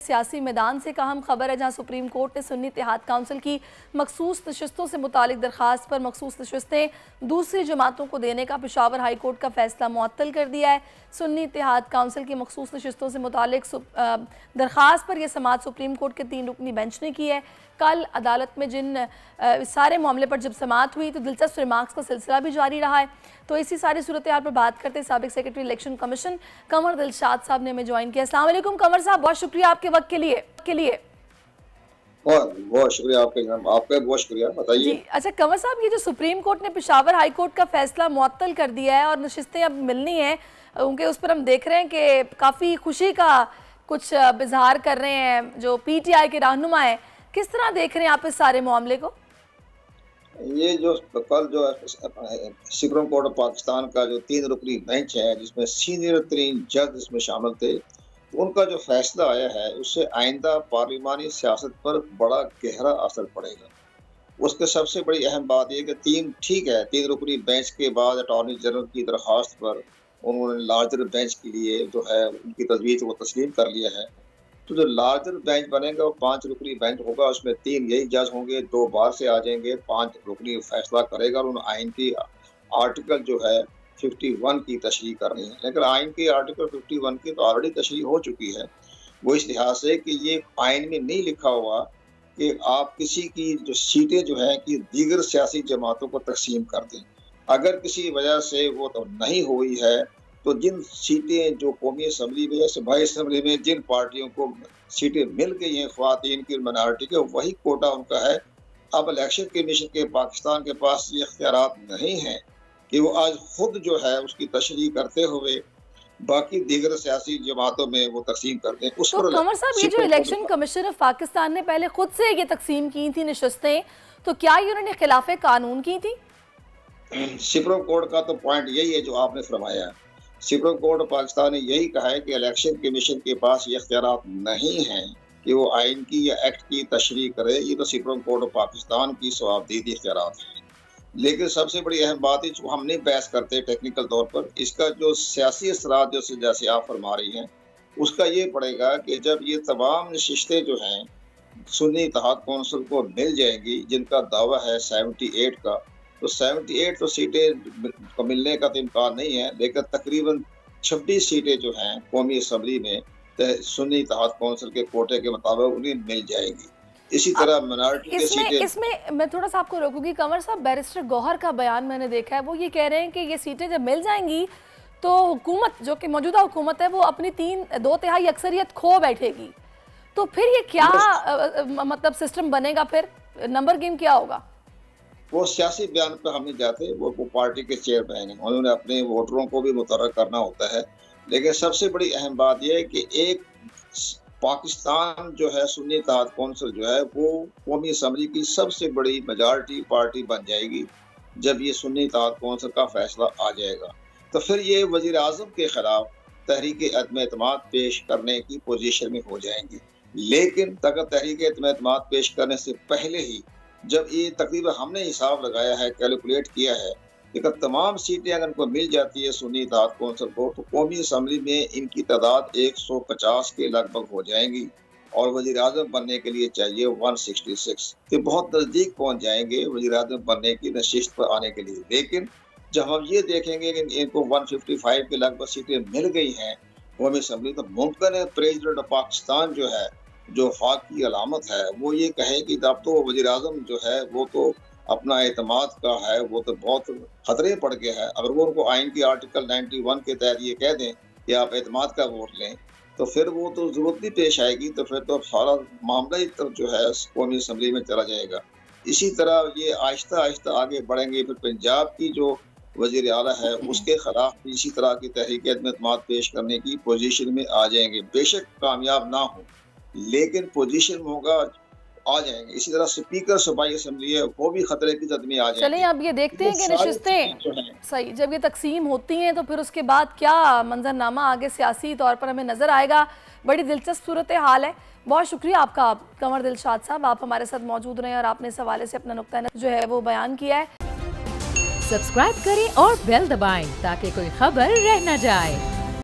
सियासी मैदान से अहम खबर है, जहां सुप्रीम कोर्ट ने सुन्नी इत्तेहाद काउंसिल की मखसूस नशस्तों से मुतालिक दरखास्त पर मखसूस नशस्तें दूसरी जमातों को देने का पेशावर हाई कोर्ट का फैसला मुअत्तल कर दिया है। सुन्नी इत्तेहाद काउंसिल की मखसूस नशस्तों से मुतालिक दरखास्त पर यह समाअत सुप्रीम कोर्ट के 3 रुकनी बेंच ने की है। कल अदालत में जिन सारे मामले पर जब समाअत हुई तो दिलचस्प रिमार्क्स का सिलसिला भी जारी रहा है। तो इसी सारी सूरत हाल पर बात करते साबिक सेक्रेटरी इलेक्शन कमीशन कमर दिलशाद साहब ने हमें ज्वाइन किया। अस्सलाम वालेकुम कमर साहब, बहुत शुक्रिया आपके वक्त के लिए। बहुत शुक्रिया आपका बहुत शुक्रिया। बताइए। अच्छा कमर साहब, ये जो सुप्रीम कोर्ट ने पेशावर हाई कोर्ट का फैसला मुअत्तल कर दिया है और नशिस्तें अब मिलनी है उनके, उस पर हम देख रहे हैं कि काफ़ी खुशी का कुछ इजहार कर रहे हैं जो PTI के रहनुमा है। किस तरह देख रहे हैं आप इस सारे मामले को? ये जो कल जो सुप्रीम कोर्ट ऑफ पाकिस्तान का जो 3 रुकनी बेंच है जिसमें सीनियर तरीन जज इसमें शामिल थे, उनका जो फैसला आया है उससे आइंदा पार्लिमानी सियासत पर बड़ा गहरा असर पड़ेगा। उसके सबसे बड़ी अहम बात यह कि 3 रुकनी बेंच के बाद अटॉर्नी जनरल की दरख्वास्त पर उन्होंने लार्जर बेंच के लिए जो है उनकी तजवीज़ वो तस्लीम कर लिया है। तो जो लार्जर बेंच बनेगा वो 5 रुकनी बेंच होगा, उसमें 3 यही जज होंगे, 2 बार से आ जाएंगे, 5 रुकनी फैसला करेगा और उन आइन की आर्टिकल जो है 51 की तशरीह करनी है। लेकिन आइन की आर्टिकल 51 की तो ऑलरेडी तशरीह हो चुकी है। वो इस लिहाज से कि ये आइन में नहीं लिखा हुआ कि आप किसी की जो सीटें जो हैं कि दीगर सियासी जमातों को तकसीम कर दें। अगर किसी वजह से वो तो नहीं हुई है तो जिन सीटें जो कौमी असम्बली में या सूबाई असम्बली में जिन पार्टियों को सीटें मिल गई हैं ख्वातीन की माइनॉरिटी के, वही कोटा उनका है। अब इलेक्शन कमीशन के पाकिस्तान के पास ये इख्तियारात नहीं है कि वो आज खुद जो है उसकी तशरीह करते हुए बाकी दीगर सियासी जमातों में वो तकसीम कर दें। उस पर कमर साहब, ये जो इलेक्शन कमीशन ऑफ पाकिस्तान ने पहले खुद से ये तकसीम की थी नशस्तें, तो क्या ये उन्होंने खिलाफे कानून की थी? सुप्रीम कोर्ट का तो पॉइंट यही है जो आपने फरमाया। सुप्रीम कोर्ट ऑफ पाकिस्तान ने यही कहा है कि इलेक्शन कमीशन के पास ये इख्तियारात नहीं है कि वो आइन की या एक्ट की तशरीह करे। ये तो सुप्रीम कोर्ट ऑफ पाकिस्तान की सवाबदीदी इख्तियारात हैं। लेकिन सबसे बड़ी अहम बात है जो हम नहीं बहस करते टेक्निकल तौर पर, इसका जो सियासी असरात जैसे आप फरमा रही हैं उसका ये पड़ेगा कि जब ये तमाम नशिस्तें जो हैं सुन्नी इत्तेहाद कौंसिल को मिल जाएंगी, जिनका दावा है 78 का, तो 78 तो सीटें को मिलने का तो इम्कान नहीं है, लेकिन तकरीबन 26 सीटें जो हैं कौमी असम्बली में सुन्नी इत्तेहाद कौंसिल के कोटे के मुताबिक उन्हें मिल जाएंगी। इसी तरह मिनॉरिटी की सीटें। इसमें मैं थोड़ा सा आपको रोकूंगी कमर साहब, बैरिस्टर गौहर का बयान मैंने देखा है, वो ये कह रहे हैं कि ये सीटें जब मिल जाएंगी तो हुकूमत जो कि मौजूदा हुकूमत है वो अपनी 2/3 अक्सरियत खो बैठेगी। तो फिर ये क्या मतलब सिस्टम बनेगा, फिर नंबर गेम क्या होगा? वो सियासी बयान पर हम नहीं जाते, वो पार्टी के चेयरमैन हैं, उन्होंने अपने वोटरों को भी मुतर्रक करना होता है। लेकिन सबसे बड़ी अहम बात यह है कि एक पाकिस्तान जो है सुन्नी इत्तेहाद कौंसिल जो है वो कौमी असम्बली की सबसे बड़ी मेजॉरिटी पार्टी बन जाएगी जब ये सुन्नी इत्तेहाद कौंसिल का फैसला आ जाएगा। तो फिर ये वज़ीर आज़म के खिलाफ तहरीक अदम एतमाद पेश करने की पोजीशन में हो जाएंगी। लेकिन अगर तहरीक अदम एतमाद पेश करने से पहले ही जब ये तकरीबन हमने हिसाब लगाया है, कैलकुलेट किया है कि तमाम सीटें अगर उनको मिल जाती है सुन्नी इत्तेहाद कौंसिल को, तो कौमी असम्बली में इनकी तादाद 150 के लगभग हो जाएंगी और वज़ीर आज़म बनने के लिए चाहिए 166। तो बहुत नज़दीक पहुंच जाएंगे वज़ीर आज़म बनने की नशिस्त पर आने के लिए। लेकिन जब हम ये देखेंगे कि इनको 155 के लगभग सीटें मिल गई हैं कौमी असम्बली, तो मुमकिन है प्रेसिडेंट ऑफ पाकिस्तान जो है, जो वफाक की अलामत है, वो ये कहे कि अब तो वज़ीर आज़म जो है वो तो अपना एतमाद का है, वो तो बहुत खतरे पड़ गया है। अगर वो उनको आइन की आर्टिकल 91 के तहत ये कह दें कि आप एतमाद का वोट लें, तो फिर वो तो ज़रूरत भी पेश आएगी, तो फिर तो सारा मामला ही तो जो है कौमी असम्बली में चला जाएगा। इसी तरह ये आहिस्ता आहिस्ता आगे बढ़ेंगे। फिर पंजाब की जो वज़ीर आला है उसके खिलाफ इसी तरह की तहरीक अदम एतमाद पेश करने की पोजीशन में आ जाएंगे। बेशक कामयाब ना हो लेकिन पोजीशन में होगा, आ जाएंगे। इसी तरह स्पीकर सूबाई असम्बली है वो भी खतरे की जद में आ जाएंगे। चलिए अब ये देखते हैं कि नशिस्तें सही जब ये तकसीम होती हैं तो फिर उसके बाद क्या मंजरनामा आगे सियासी तौर पर हमें नजर आएगा। बड़ी दिलचस्प सूरत हाल है। बहुत शुक्रिया आपका कमर दिलशाद साहब, आप हमारे साथ मौजूद रहे और आपने इस हवाले से अपना नुक्ता नज़र जो है वो बयान किया है। सब्सक्राइब करें और बेल दबाएं ताकि कोई खबर रह न जाए।